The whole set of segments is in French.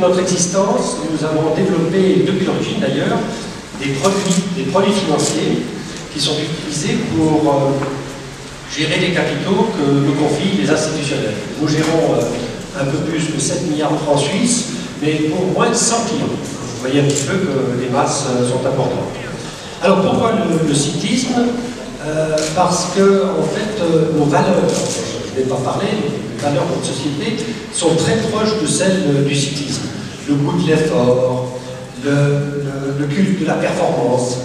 toute notre existence, nous avons développé, depuis l'origine d'ailleurs, des produits financiers qui sont utilisés pour gérer les capitaux que nous confient les institutionnels. Nous gérons un peu plus que 7 milliards de francs suisses, mais pour moins de 100 clients. Vous voyez un petit peu que les masses sont importantes. Alors pourquoi le cyclisme? Parce que, en fait, nos valeurs, je ne vais pas parler, les valeurs de notre société sont très proches de celles du cyclisme. Le goût de l'effort, le culte de la performance,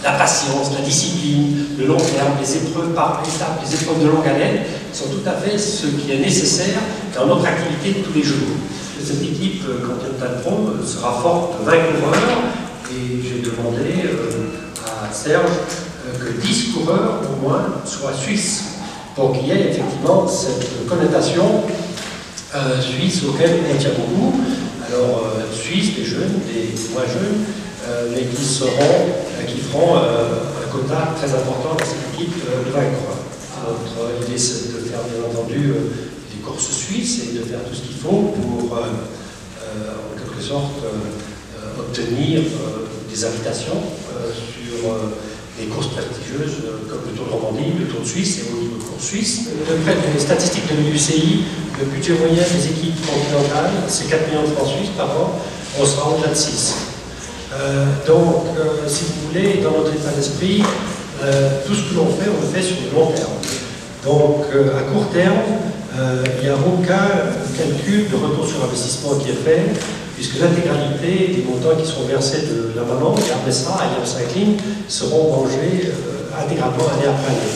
la patience, la discipline, le long terme, les épreuves par étapes, les épreuves de longue haleine sont tout à fait ce qui est nécessaire dans notre activité de tous les jours. Cette équipe Continental Pro sera forte de 20 coureurs et j'ai demandé à Serge que 10 coureurs au moins soient suisses pour qu'il y ait effectivement cette connotation suisse auquel on tient beaucoup. Alors, Suisse, des jeunes, des moins jeunes, mais qui feront un quota très important dans cette équipe de 20 coureurs. Notre idée, c'est de faire, bien entendu, des courses suisses et de faire tout ce qu'il faut pour, en quelque sorte, obtenir des invitations sur des courses prestigieuses comme le Tour de Romandie, le Tour de Suisse et autres courses suisses. D'après les statistiques de l'UCI, le budget moyen des équipes continentales, c'est 4 millions de francs suisses par an, on sera au-delà de 6. Donc, si vous voulez, dans notre état d'esprit, tout ce que l'on fait, on le fait sur le long terme. Donc, à court terme, il n'y a aucun calcul de retour sur investissement qui est fait, puisque l'intégralité des montants qui seront versés de la maman, RBSA et IAM Cycling, seront mangés intégralement année après année.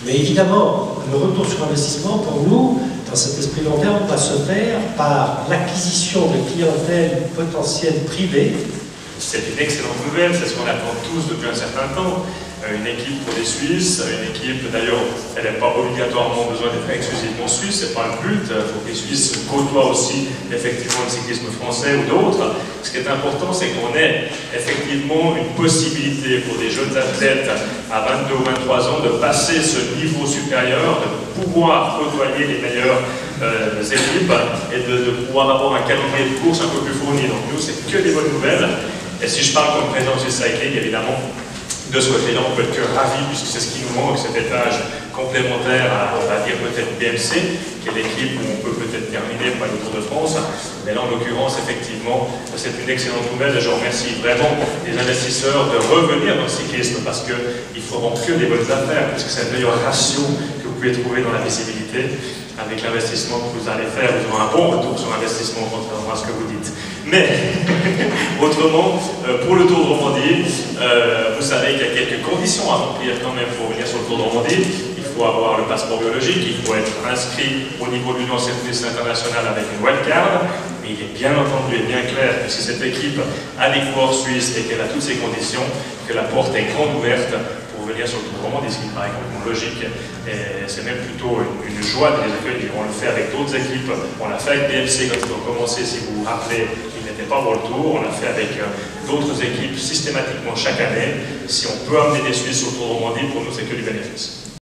Mais évidemment, le retour sur investissement, pour nous, dans cet esprit long terme, va se faire par l'acquisition de clientèle potentielle privée. C'est une excellente nouvelle, c'est ce qu'on attend tous depuis un certain temps. Une équipe pour les Suisses, une équipe d'ailleurs, elle n'a pas obligatoirement besoin d'être exclusivement suisse, c'est pas le but. Il faut que les Suisses côtoient aussi effectivement le cyclisme français ou d'autres. Ce qui est important, c'est qu'on ait effectivement une possibilité pour des jeunes athlètes à 22 ou 23 ans de passer ce niveau supérieur, de pouvoir côtoyer les meilleures équipes et de pouvoir avoir un calendrier de course un peu plus fourni. Donc nous, c'est que des bonnes nouvelles. Et si je parle comme président du cycling, évidemment, de ce côté-là, on peut être que ravi, puisque c'est ce qui nous manque, cet étage complémentaire à, on va dire, peut-être BMC, qui est l'équipe où on peut peut-être terminer par le Tour de France. Mais là, en l'occurrence, effectivement, c'est une excellente nouvelle. Et je remercie vraiment les investisseurs de revenir dans le cyclisme, parce qu'ils ne feront que des bonnes affaires, puisque c'est le meilleur ratio que vous pouvez trouver dans la visibilité. Avec l'investissement que vous allez faire, vous aurez un bon retour sur investissement, contrairement à ce que vous dites. Mais, autrement, pour le Tour de Romandie, vous savez qu'il y a quelques conditions à remplir quand même pour venir sur le Tour de Romandie. Il faut avoir le passeport biologique, il faut être inscrit au niveau de l'Union cycliste internationale avec une wildcard, mais il est bien entendu et bien clair que si cette équipe a des coureurs suisses et qu'elle a toutes ces conditions, que la porte est grande ouverte pour venir sur le Tour de Romandie, ce qui me paraît complètement logique. Et c'est même plutôt une joie de les accueillir. On le fait avec d'autres équipes. On l'a fait avec BMC quand ils ont commencé, si vous vous rappelez, ils n'étaient pas pour le Tour. On l'a fait avec d'autres équipes systématiquement chaque année. Si on peut amener des Suisses au Tour de Romandie, pour nous, c'est que du bénéfice.